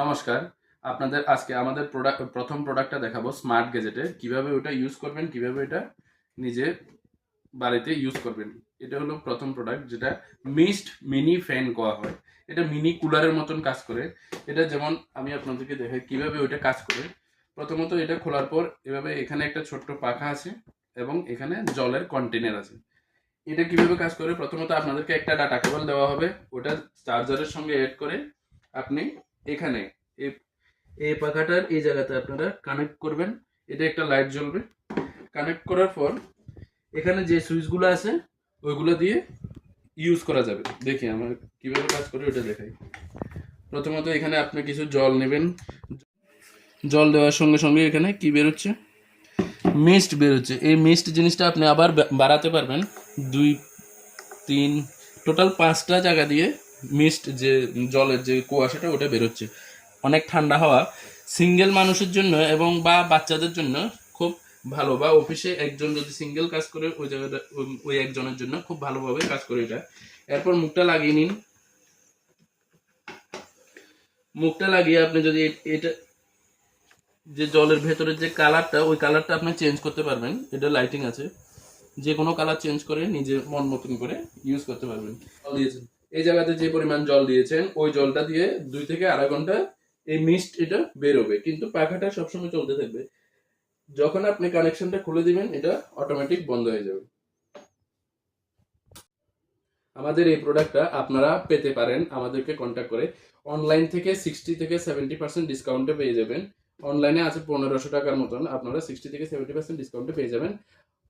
নমস্কার। আপনাদের আজকে আমাদের প্রথম প্রোডাক্টটা দেখাবো স্মার্ট গ্যাজেটের। কিভাবে ওটা ইউজ করবেন, কিভাবে এটা নিজে বাড়িতে ইউজ করবেন। এটা হলো প্রথম প্রোডাক্ট, যেটা মিস্ট মিনি ফ্যান কোয়া হয়। এটা মিনি কুলারের মতন কাজ করে। এটা যেমন আমি আপনাদেরকে দেখাই কিভাবে ওইটা কাজ করে। প্রথমত এটা খোলার পর এভাবে এখানে একটা ছোট্ট পাখা আছে এবং এখানে জলের কন্টেনার আছে। এটা কিভাবে কাজ করে, প্রথমত আপনাদেরকে একটা ডাটা কেবল দেওয়া হবে। ওটা চার্জারের সঙ্গে এড করে আপনি এখানে এই এই পাখাটার এই জায়গাতে আপনারা কানেক্ট করবেন। এটা একটা লাইট জ্বলবে। কানেক্ট করার পর এখানে যে সুইচগুলো আছে ওইগুলো দিয়ে ইউজ করা যাবে। দেখি আমার কিভাবে কাজ করে ওটা দেখাই। প্রথমত এখানে আপনি কিছু জল নেবেন। জল দেওয়ার সঙ্গে সঙ্গে এখানে কি বেরোচ্ছে, মিস্ট বেরোচ্ছে। এই মিস্ট জিনিসটা আপনি আবার বাড়াতে পারবেন, 2 3 টোটাল 5টা জায়গা দিয়ে মিস্ট যে জলের যে কুয়াশাটা ওটা বেরোচ্ছে। অনেক ঠান্ডা হাওয়া সিঙ্গেল মানুষের জন্য এবং বা বাচ্চাদের জন্য খুব ভালো, বা অফিসে একজন যদি সিঙ্গেল কাজ করে ওই জায়গাটা ওই একজনের জন্য খুব ভালোভাবে কাজ করে এটা। এরপর মুখটা লাগিয়ে নিন। মুখটা লাগিয়ে আপনি যদি এটা যে জলের ভেতরের যে কালারটা ওই কালারটা আপনি চেঞ্জ করতে পারবেন। এটা লাইটিং আছে, যে কোনো কালার চেঞ্জ করে নিজের মন মতন করে ইউজ করতে পারবেন। জল দিয়েছেন, এই জায়গাতে যে পরিমাণ জল দিয়েছেন ওই জলটা দিয়ে 2 থেকে 2.5 ঘন্টা এই মিস্ট এটা বেরোবে, কিন্তু পাখাটা সবসময় চলতে থাকবে। যখন আপনি কানেকশনটা খুলে দিবেন এটা অটোমেটিক বন্ধ হয়ে যাবে। আমাদের এই প্রোডাক্টটা আপনারা পেতে পারেন আমাদেরকে কন্ট্যাক্ট করে। অনলাইন থেকে 60 থেকে 70% ডিসকাউন্টে পেয়ে যাবেন। অনলাইনে আছে 1500 টাকার মতন, আপনারা 60 থেকে 70% ডিসকাউন্টে পেয়ে যাবেন।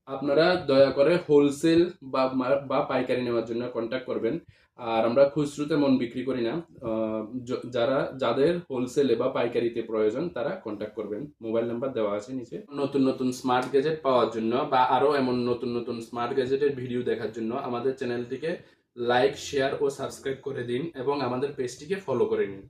আপনারা দয়া করে হোলসেল বা পাইকারি নেওয়ার জন্য কন্ট্যাক্ট করবেন। আর আমরা খুচরোতে মন বিক্রি করি না। যাদের হোলসেলে বা পাইকারিতে প্রয়োজন তারা কন্ট্যাক্ট করবেন। মোবাইল নাম্বার দেওয়া আছে নিচে। নতুন নতুন স্মার্ট গ্যাজেট পাওয়ার জন্য বা আরো এমন নতুন নতুন স্মার্ট গ্যাজেটের ভিডিও দেখার জন্য আমাদের চ্যানেলটিকে লাইক, শেয়ার ও সাবস্ক্রাইব করে দিন এবং আমাদের পেজটিকে ফলো করে নিন।